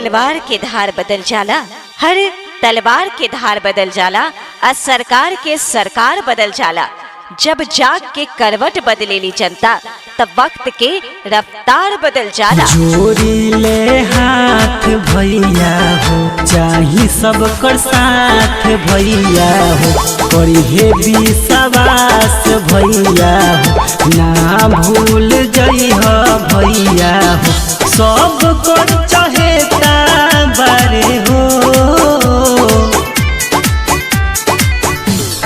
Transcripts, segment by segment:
तलवार के धार बदल जाला, हर तलवार के धार बदल जाला, और सरकार के सरकार बदल जाला। जब जाग के करवट बदलेली जनता, तब वक्त के रफ्तार बदल जाला। जोड़ी ले हाथ भैया हो, चाही सब कर साथ भैया हो, करी हे विश्वास भैया हो, ना भूल जइह भैया हो, सब कर चहेता बारे हो।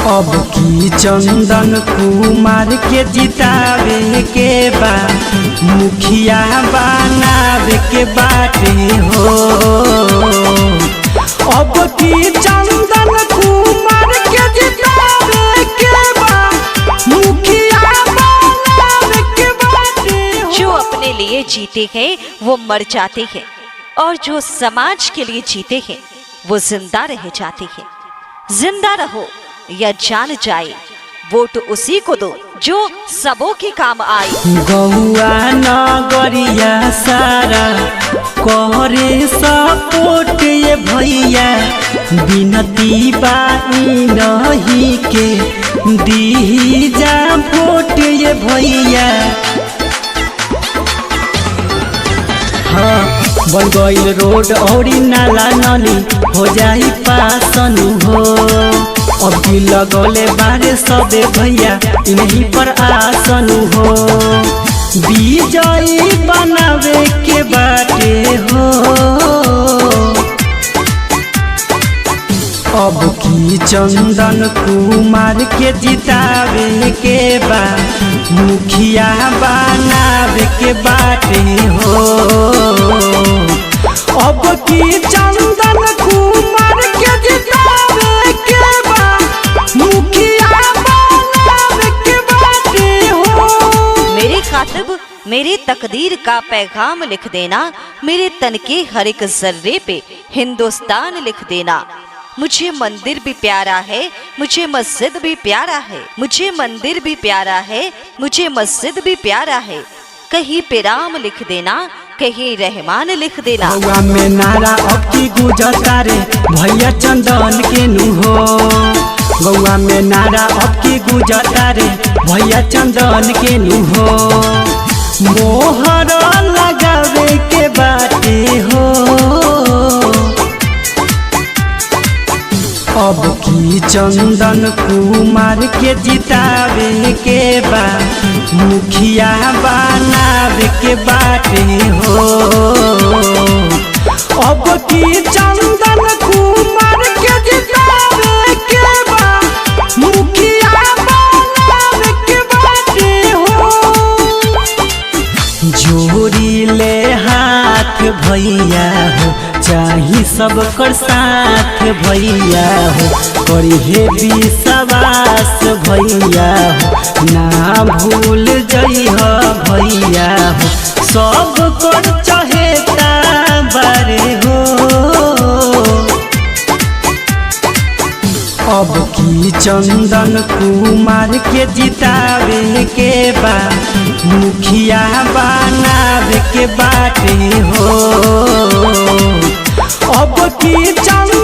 अब की चंदन कुमार के जितावे के बा, मुखिया बनावे के बाटे हो। अब की चंदन कुमार के जितावे के बा, मुखिया बनावे के बाटे हो। जो अपने लिए जीते हैं वो मर जाते हैं, और जो समाज के लिए जीते हैं वो जिंदा रह जाते हैं। जिंदा रहो या जान जाए, वोट उसी को दो जो सबों के काम आए। गौआ नगरिया सारा करे सपोर्ट ये भैया, बिनती बाई नहीं के दी जा वोट ये भैया। हाँ, बन गईल रोड और नाला नाली हो जाई पासन हो। अब की लगौले बारे सबे भैया इन्हीं पर आसन हो। विजयी बनावे के बाटे हो। अब की चंदन कुमार के जितावे के बा, मुखिया बनावे के बाटे हो। अब की चंदन कुमार के जितावे के बा, मुखिया बनावे के बाटे हो। मेरे खातिब मेरे तकदीर का पैगाम लिख देना, मेरे तन के हर एक जर्रे पे हिंदुस्तान लिख देना। मुझे मंदिर भी प्यारा है, मुझे मस्जिद भी प्यारा है, मुझे मंदिर भी प्यारा है, मुझे मस्जिद भी प्यारा है। कहीं पे राम लिख देना, कहीं रहमान लिख देना। गौआ में नारा अब की गुजरता रे भैया चंदन के नु हो। गौआ में नारा अब की गुजरता रे भैया चंदन के नु हो। मोहर लगावे के बाटे हो। अब की चंदन कुमार के जितावे के बा, मुखिया बनावे के बाटे हो। अब की चंदन कुमार के जितावे के बा, मुखिया बनावे के बाटे हो। जोड़ी ले हाथ भैया हो, चाही सब कर साथ भैया हो, करी हे विश्वास भैया हो, ना भूल जइह भैया हो, सब कर चहेता बारे हो। अब की चंदन कुमार के जितावे के बा, मुखिया बनावे के बाटे हो। अब की चंदन